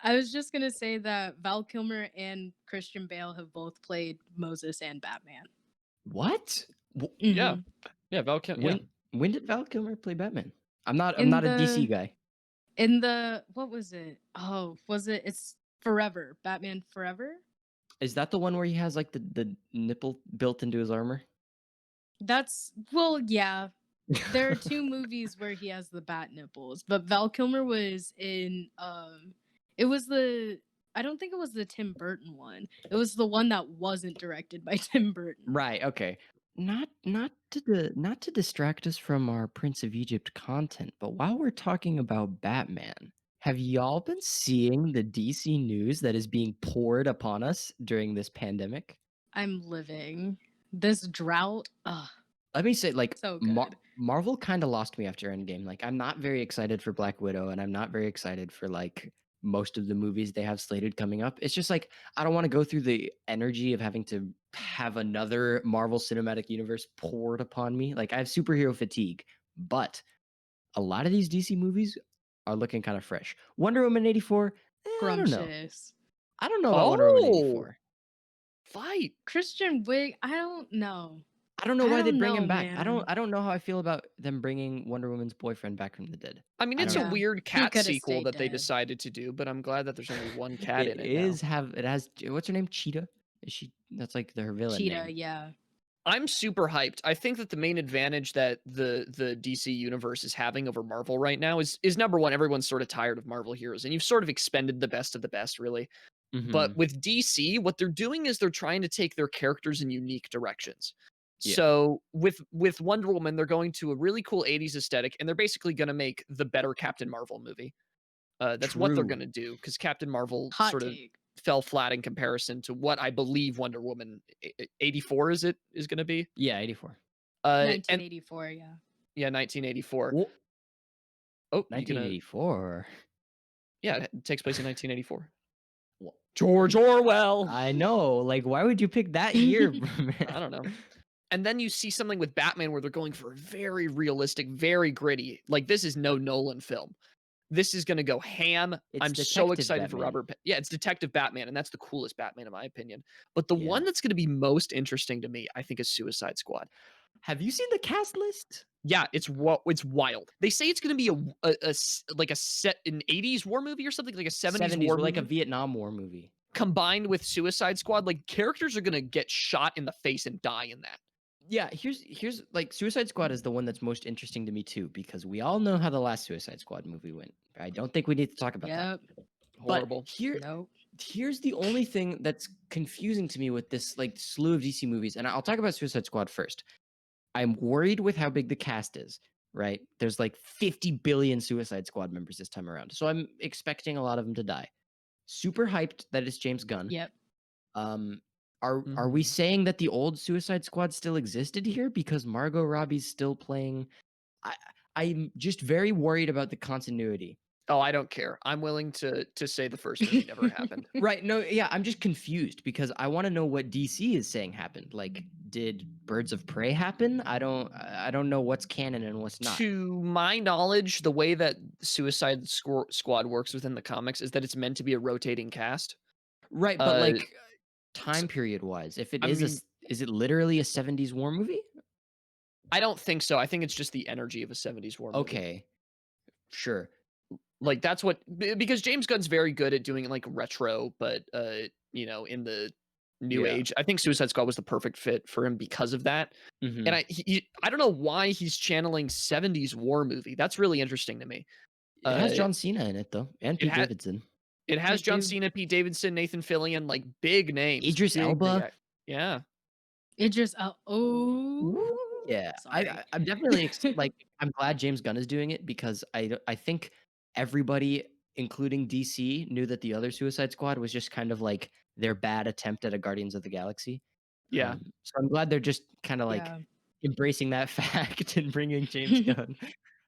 I was just gonna say that Val Kilmer and Christian Bale have both played Moses and Batman. What? Yeah. Mhm. Yeah, Val Kilmer. Yeah. When did Val Kilmer play Batman? I'm not In a DC the guy. In the what was it? Oh, was it? It's Forever. Batman Forever. Is that the one where he has like the nipple built into his armor? That's well, yeah. There are two movies where he has the bat nipples, but Val Kilmer was in it was the I don't think it was the Tim Burton one. It was the one that wasn't directed by Tim Burton. Right, okay. Not to distract us from our Prince of Egypt content, but while we're talking about Batman, have y'all been seeing the DC news that is being poured upon us during this pandemic? I'm living this drought. Ugh, Let me say, like, so good. Marvel kind of lost me after Endgame. Like, I'm not very excited for Black Widow, and I'm not very excited for like most of the movies they have slated coming up. It's just like I don't want to go through the energy of having to have another Marvel Cinematic Universe poured upon me. Like, I have superhero fatigue, but a lot of these DC movies are looking kind of fresh. Wonder Woman 84, I don't know. Scrumptious. I don't know about Wonder Woman Oh, 84. fight. Christian Wiig, I don't know. I don't know I why they'd don't bring know, him back. man. I don't know how I feel about them bringing Wonder Woman's boyfriend back from the dead. I mean, I it's don't a know. Yeah, weird he cat coulda sequel stayed that they dead. decided to do, but I'm glad that there's only one cat It in it now. it has what's her name? Cheetah? Is she that's like her villain Cheetah, name. yeah. I'm super hyped. I think that the main advantage that the DC universe is having over Marvel right now is number one, everyone's sort of tired of Marvel heroes, and you've sort of expended the best of the best, really. But Mhm. with DC, what they're doing is they're trying to take their characters in unique directions. Yeah. So with Wonder Woman, they're going to a really cool 80s aesthetic, and they're basically gonna make the better Captain Marvel movie. That's what they're True. gonna do because Captain Marvel Hot sort of take. fell flat in comparison to what I believe Wonder Woman 84 is gonna be. Yeah, 84. And 1984, yeah. yeah, 1984. Well, Oh, you gonna 1984. yeah, it takes place in 1984. Well, George Orwell. I know. Like, why would you pick that year, man? I don't know. And then you see something with Batman where they're going for a very realistic, very gritty. Like this is no Nolan film. This is going to go ham. It's I'm so Detective excited for Batman. Yeah, it's Detective Batman, and that's the coolest Batman in my opinion. But the Yeah. one that's going to be most interesting to me, I think, is Suicide Squad. Have you seen the cast list? Yeah, it's wild. They say it's going to be like a set an 80s war movie or something, like a 70s war like a movie Vietnam War movie. combined with Suicide Squad. Like characters are going to get shot in the face and die in that. Yeah, here's like Suicide Squad is the one that's most interesting to me too, because we all know how the last Suicide Squad movie went. I don't think we need to talk about that. Yep. Horrible. But Nope. here's the only thing that's confusing to me with this like slew of DC movies, and I'll talk about Suicide Squad first. I'm worried with how big the cast is, right? There's like 50 billion Suicide Squad members this time around. So I'm expecting a lot of them to die. Super hyped that it's James Gunn. Yep. Are we saying that the old Suicide Squad still existed here because Margot Robbie's still playing? I'm just very worried about the continuity. Oh, I don't care. I'm willing to say the first movie never happened. Right. No, yeah, I'm just confused because I want to know what DC is saying happened. Like, did Birds of Prey happen? I don't know what's canon and what's not. To my knowledge, the way that Suicide Squad works within the comics is that it's meant to be a rotating cast. Right, but Uh, like time period wise, if it I is mean, is it literally a 70s war movie? I don't think so. I think it's just the energy of a 70s war movie. Okay. Sure. Like that's what because James Gunn's very good at doing like retro, but you know, in the new Yeah. age. I think Suicide Squad was the perfect fit for him because of that. Mhm. And I don't know why he's channeling 70s war movie. That's really interesting to me. It has Uh, John Cena in it though, and Pete ha- Davidson. It has It John do. Cena, Pete Davidson, Nathan Fillion, like big names. Idris big Elba. Yeah. It just oh Yeah, sorry. I'm definitely like I'm glad James Gunn is doing it because I think everybody, including DC, knew that the other Suicide Squad was just kind of like their bad attempt at a Guardians of the Galaxy. Yeah. So I'm glad they're just kind of like Yeah. embracing that fact and bringing James Gunn.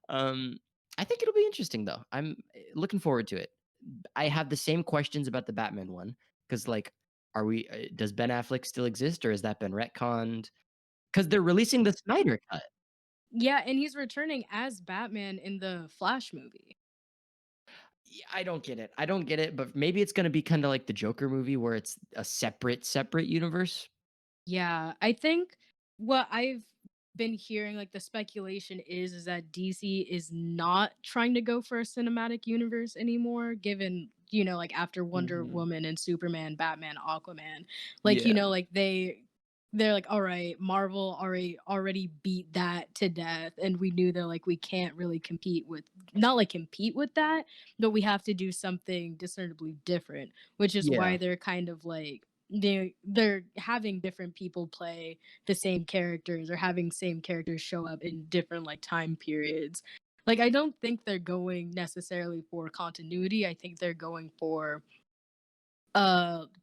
I think it'll be interesting though. I'm looking forward to it. I have the same questions about the Batman one because like, are we? Does Ben Affleck still exist or has that been retconned? Because they're releasing the Snyder Cut. Yeah, and he's returning as Batman in the Flash movie. Yeah, I don't get it, but maybe it's gonna be kinda like the Joker movie where it's a separate universe. Yeah, I think what I've been hearing, like, the speculation is that DC is not trying to go for a cinematic universe anymore, given, like, after Wonder Mhm. Woman and Superman, Batman, Aquaman, like, Yeah. like, they're like, "All right, Marvel already beat that to death, and we knew that, like, we can't really compete with not, like, compete with that, but we have to do something discernibly different," which is why Yeah. they're kind of, like, they're having different people play the same characters or having same characters show up in different, like, time periods. Like, I don't think they're going necessarily for continuity, I think they're going for,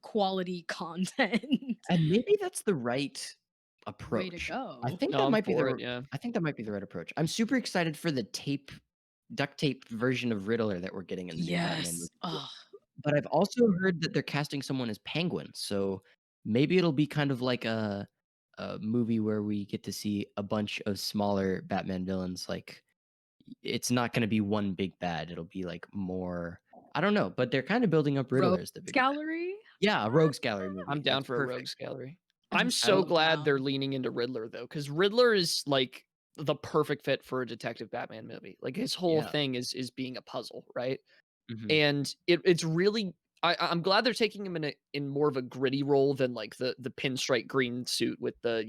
quality content. And maybe that's the right Way to approach. I go. think No, that I'm might be for the it. Yeah. I think that might be the right approach. I'm super excited for the duct tape version of Riddler that we're getting in the new Batman Yes. movie. Oh, But I've also heard that they're casting someone as Penguin, so maybe it'll be kind of like a movie where we get to see a bunch of smaller Batman villains. Like, it's not gonna be one big bad. It'll be like more. I don't know, but they're kind of building up Riddler Rogues as the big bad. Gallery? Yeah, a Rogues Gallery movie. I'm down That's for a perfect. rogues gallery. I'm I'm I so l glad they're down. leaning into Riddler though, because Riddler is like the perfect fit for a detective Batman movie. Like his whole Yeah. thing is being a puzzle, right? Mhm. And it's really I'm glad they're taking him in more of a gritty role than like the pinstripe green suit with the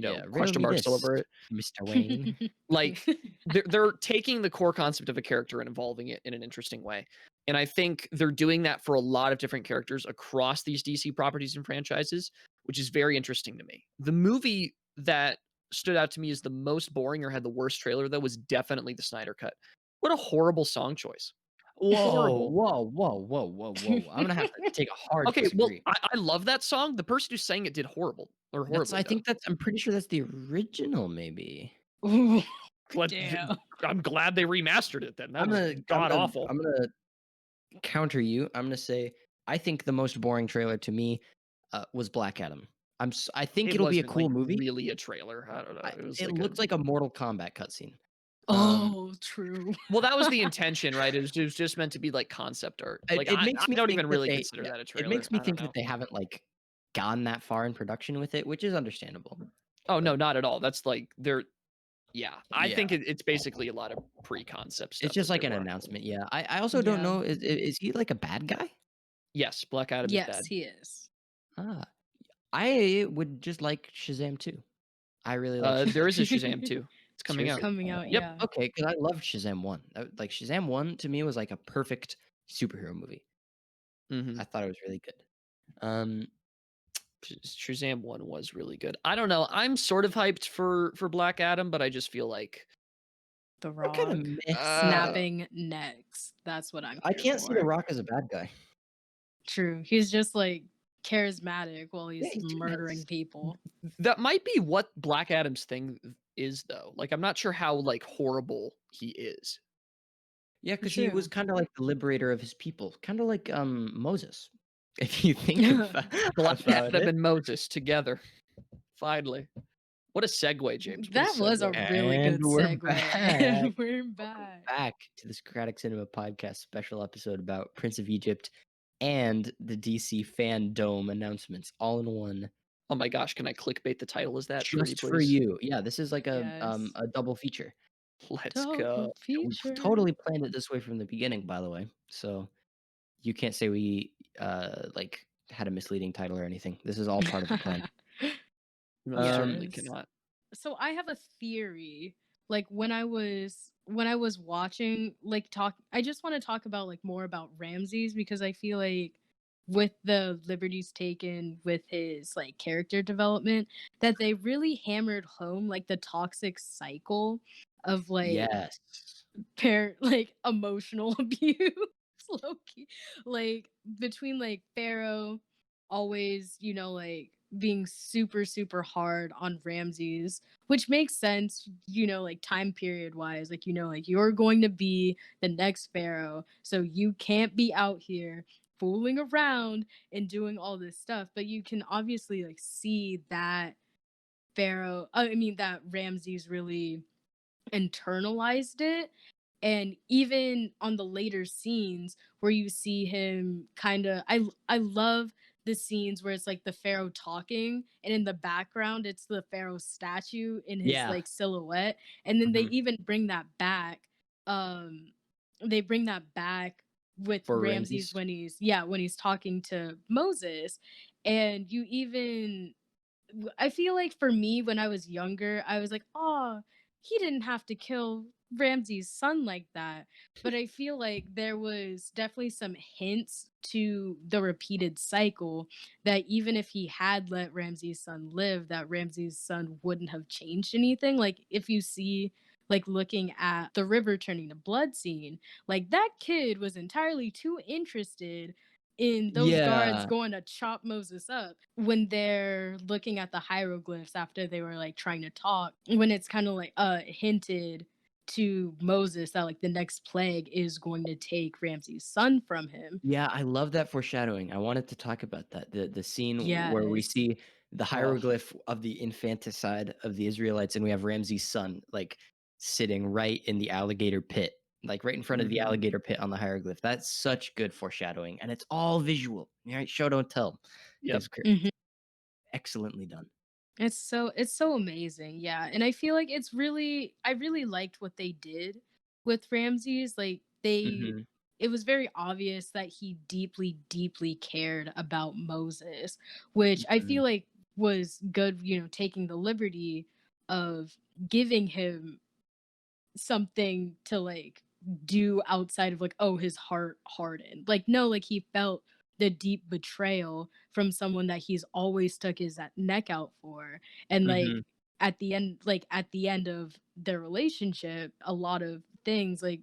Yeah, riddle question me marks all this, over it. Mr. Wayne. Like they're taking the core concept of a character and evolving it in an interesting way. And I think they're doing that for a lot of different characters across these DC properties and franchises, which is very interesting to me. The movie that stood out to me as the most boring or had the worst trailer though was definitely the Snyder Cut. What a horrible song choice. Whoa, Horrible. whoa, whoa, w'a whoa. I'm gonna have to take a hard Okay, well, disagree. I love that song. The person who sang it did That's horribly I though. think that's I'm pretty sure that's the original, maybe. Ooh, Glad damn. I'm glad they remastered it then. That I'm was gonna I'm god gonna awful. I'm gonna counter you. I'm gonna say I think the most boring trailer to me, was Black Adam. I think It it'll be a wasn't, like, cool movie. really a trailer. I don't know. It was It like a looked like a Mortal Kombat cutscene. Um, Oh, true. well, that was the intention, right? It was just meant to be, like, concept art. it Like, it I makes me don't think even that really they consider yeah, that a it trailer. makes me I don't think know. that they haven't, like, gone that far in production with it, which is understandable. Oh, But no, not at all. That's, like, they're yeah. I yeah, think it's basically a lot of pre-concept it's stuff just that like they're an working with. announcement, yeah. I also don't Yeah. know, is he, like, a bad guy? Yes, Black Adam is Yes, bad. he is. Ah, I would just like Shazam 2. I really like Shazam There is a 2. Shazam 2. It's coming out. Seriously? Coming out, Yep. yeah. Okay, because I loved Shazam 1. Like, Shazam 1 to me was like a perfect superhero movie. Mhm. I thought it was really good. Um, Shazam 1 was really good. I don't know. I'm sort of hyped for Black Adam, but I just feel like The I'm kinda Rock. meh. Snapping necks. That's what I'm I here can't see The for. Rock as a bad guy. True. He's just, like, charismatic while Yeah, he's he's too murdering nice. people. that might be what Black Adam's thing is though. Like I'm not sure how like horrible he is. Yeah, because he was True. kinda like the liberator of his people, kinda like, Moses, if you think Black about Adam it. and Moses together. Finally. What a segue, James. What a That was a segue. really And good we're segue. back. We're Welcome back. back to the Socratic Cinema podcast special episode about Prince of Egypt and the DC Fandome announcements all in one, Oh my gosh, can I clickbait the title as that pretty just for please? you. Yeah, this is like Yes. a double feature. Let's go. Double We feature. totally planned it this way from the beginning, by the way. So you can't say we like had a misleading title or anything. This is all part of the plan. No, you certainly Yes. cannot. So I have a theory. Like when I was watching, like, I just want to talk about, like, more about Ramses, because I feel like with the liberties taken with his, like, character development, that they really hammered home, like, the toxic cycle of, like, Yes. like, emotional abuse, low key. Like, between, like, Pharaoh always, like, being super, super hard on Ramses, which makes sense, like, time period wise. Like, like, you're going to be the next Pharaoh, so you can't be out here fooling around and doing all this stuff. But you can obviously, like, see that that Ramses really internalized it. And even on the later scenes where you see him kind of, I love the scenes where it's like the pharaoh talking, and in the background it's the pharaoh statue in his Yeah. like silhouette, and then they Mhm. even bring that back. They bring that back with For Ramses Ramses. when he's talking to Moses, and you even I feel like for me when I was younger, I was like, "Oh, he didn't have to kill Ramses' son like that." But I feel like there was definitely some hints to the repeated cycle that even if he had let Ramses' son live, that Ramses' son wouldn't have changed anything. Like if you see like looking at the river turning to blood scene, like that kid was entirely too interested in those guards Yeah. going to chop Moses up when they're looking at the hieroglyphs after they were like trying to talk, when it's kind of like hinted to Moses that like the next plague is going to take Ramses' son from him. Yeah, I love that foreshadowing. I wanted to talk about that. The scene where we Yes. see the Oh, hieroglyph of the infanticide of the Israelites, and we have Ramses' son, like, sitting right in the alligator pit, like, right in front of the mhm. alligator pit on the hieroglyph. That's such good foreshadowing, and it's all visual, right? Show, don't tell. Yep. Gives credit. Mhm. Excellently done. It's so amazing. Yeah. And I feel like I really liked what they did with Ramses. Like Mhm, it was very obvious that he deeply, deeply cared about Moses, which I mhm, feel like was good, taking the liberty of giving him something to like do outside of like, oh, his heart hardened. Like no, like he felt the deep betrayal from someone that he's always stuck his neck out for. And mhm, at the end of their relationship, a lot of things like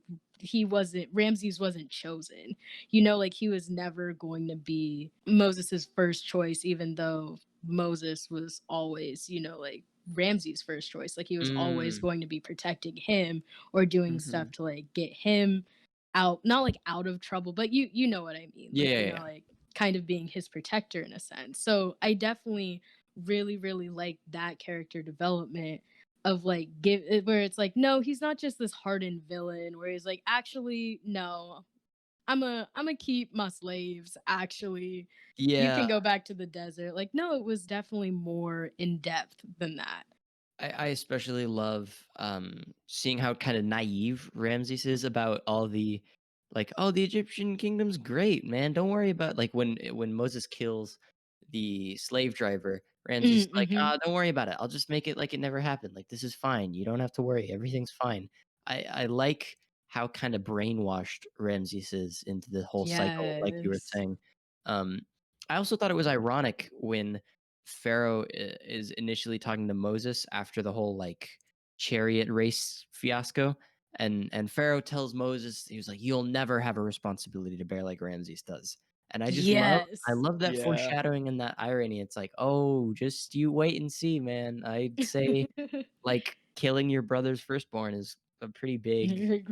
Ramses wasn't chosen. Like he was never going to be Moses's first choice, even though Moses was always, like Ramses' first choice. Like he was always mm, going to be protecting him or doing stuff Mhm. to like get him out, not like out of trouble, but you know what I mean. yeah, Like, yeah, yeah. like kind of being his protector in a sense. So I definitely really, really like that character development of like where it's like, no, he's not just this hardened villain, where he's like, actually, no, I'm a keep my slaves, actually. You can Yeah, go back to the desert. Like, no, it was definitely more in depth than that. I especially love seeing how kind of naive Ramses is about all the like, oh, the Egyptian kingdom's great, man. Don't worry about like when Moses kills the slave driver, Ramses is like, Mm-hmm. ah, don't worry about it. I'll just make it like it never happened. Like this is fine. You don't have to worry. Everything's fine. I like how kind of brainwashed Ramses is into the whole cycle, like you were Yes. saying. Um, I also thought it was ironic when Pharaoh is initially talking to Moses after the whole like chariot race fiasco, and Pharaoh tells Moses, he was like, "You'll never have a responsibility to bear like Ramses does." And I Yes. love that Yeah. foreshadowing and that irony. It's like, oh, just you wait and see, man. I'd say like killing your brother's firstborn is a pretty big, Big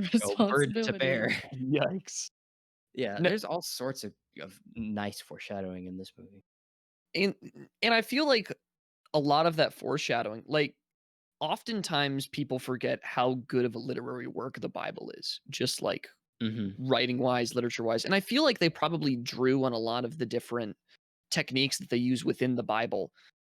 burden to bear. responsibility. Yikes. Yeah, No, there's all sorts of nice foreshadowing in this movie. and and I feel like a lot of that foreshadowing, like oftentimes people forget how good of a literary work the Bible is, just like Hmm. writing wise, literature wise. And I feel like they probably drew on a lot of the different techniques that they use within the Bible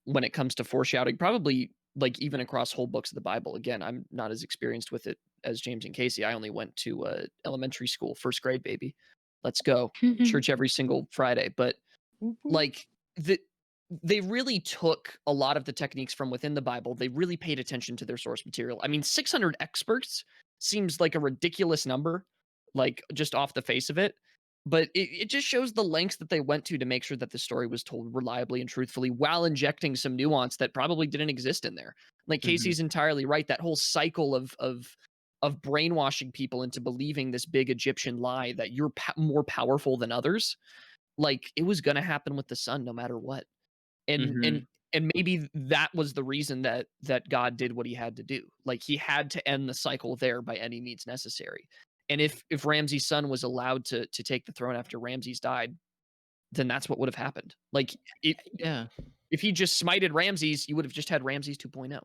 when it comes to foreshadowing, probably like even across whole books of the Bible. Again, I'm not as experienced with it as James and Kasey. I only went to elementary school, first grade, baby. Let's go. Church every single Friday. But Whoop, whoop. like the they really took a lot of the techniques from within the Bible. They really paid attention to their source material. I mean, 600 experts seems like a ridiculous number, like just off the face of it. But it just shows the lengths that they went to make sure that the story was told reliably and truthfully while injecting some nuance that probably didn't exist in there. Like Hmm. Casey's entirely right. That whole cycle of brainwashing people into believing this big Egyptian lie that you're more powerful than others, like it was going to happen with the son no matter what. And and Hmm. and maybe that was the reason that God did what he had to do. Like he had to end the cycle there by any means necessary. And if Ramses' son was allowed to take the throne after Ramses died, then that's what would have happened. Like it Yeah. if he just smited Ramses, you would have just had Ramses 2.0.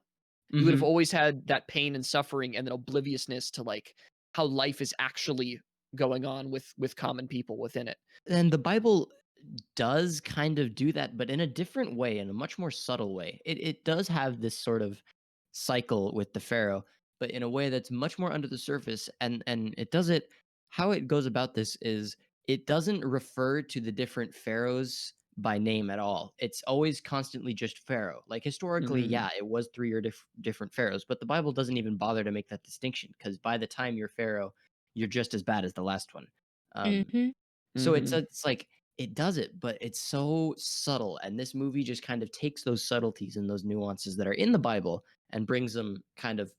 You would have Mhm. always had that pain and suffering and then obliviousness to like how life is actually going on with common people within it. And the Bible does kind of do that, but in a different way, in a much more subtle way. It does have this sort of cycle with the pharaoh, but in a way that's much more under the surface. And it does it. How it goes about this is it doesn't refer to the different pharaohs by name at all. It's always constantly just pharaoh. Like historically, Mhm. yeah, it was three or different pharaohs, but the Bible doesn't even bother to make that distinction because by the time you're pharaoh, you're just as bad as the last one. Um, Mm-hmm. so Mhm. it's like it does it, but it's so subtle, and this movie just kind of takes those subtleties and those nuances that are in the Bible and brings them kind of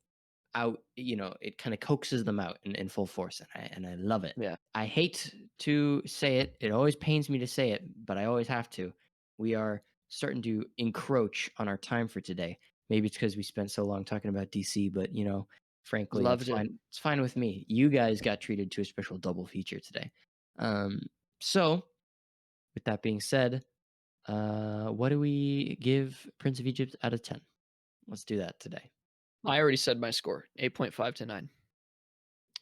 out. It kind of coaxes them out in full force, and I love it. Yeah. I hate to say it; it always pains me to say it, but I always have to. We are starting to encroach on our time for today. Maybe it's because we spent so long talking about DC, but frankly, it's Loved it. fine. It's fine with me. You guys got treated to a special double feature today. Um, so, with that being said, what do we give Prince of Egypt out of 10? Let's do that today. I already said my score, 8.5 to 9.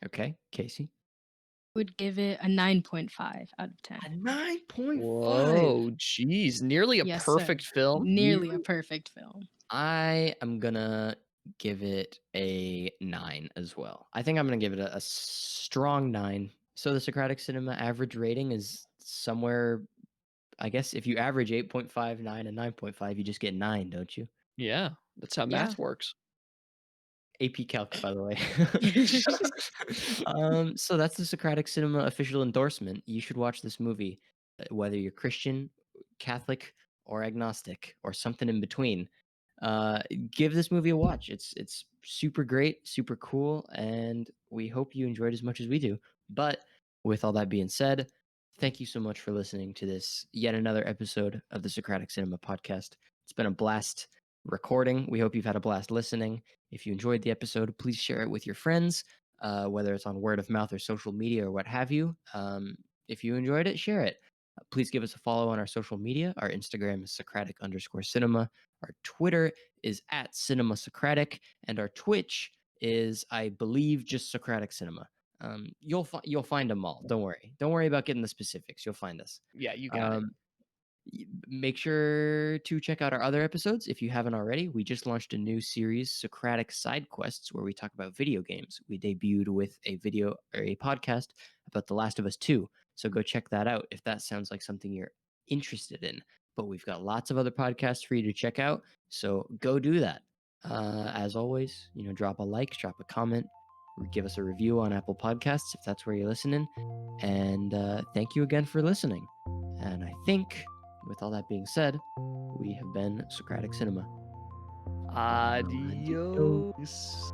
Okay, Kasey. Would give it a 9.5 out of 10. A 9.5. Whoa, geez, nearly a Yes, sir. perfect film. Nearly a perfect film. I am gonna give it a 9 as well. I think I'm gonna give it a strong 9. So the Socratic Cinema average rating is somewhere. I guess if you average 8.5, 9, and 9.5, you just get 9, don't you? Yeah, that's how Yeah. math works. AP Calc, by the way. So that's the Socratic Cinema official endorsement. You should watch this movie, whether you're Christian, Catholic, or agnostic, or something in between. Uh, Give this movie a watch. It's super great, super cool, and we hope you enjoyed as much as we do. But with all that being said, thank you so much for listening to this yet another episode of the Socratic Cinema podcast. It's been a blast recording. We hope you've had a blast listening. If you enjoyed the episode, please share it with your friends, whether it's on word of mouth or social media or what have you. If you enjoyed it, share it. Please give us a follow on our social media. Our Instagram is Socratic_cinema. Our Twitter is at Cinema Socratic, and our Twitch is, I believe, just Socratic Cinema. You'll find them all. Don't worry. Don't worry about getting the specifics. You'll find us. Yeah, you got it. Make sure to check out our other episodes if you haven't already. We just launched a new series, Socratic Side Quests, where we talk about video games. We debuted with a video or a podcast about The Last of Us 2. So go check that out if that sounds like something you're interested in. But we've got lots of other podcasts for you to check out. So go do that. As always, drop a like, drop a comment, or give us a review on Apple Podcasts if that's where you're listening. And thank you again for listening. And I think, with all that being said, we have been Socratic Cinema. Adios.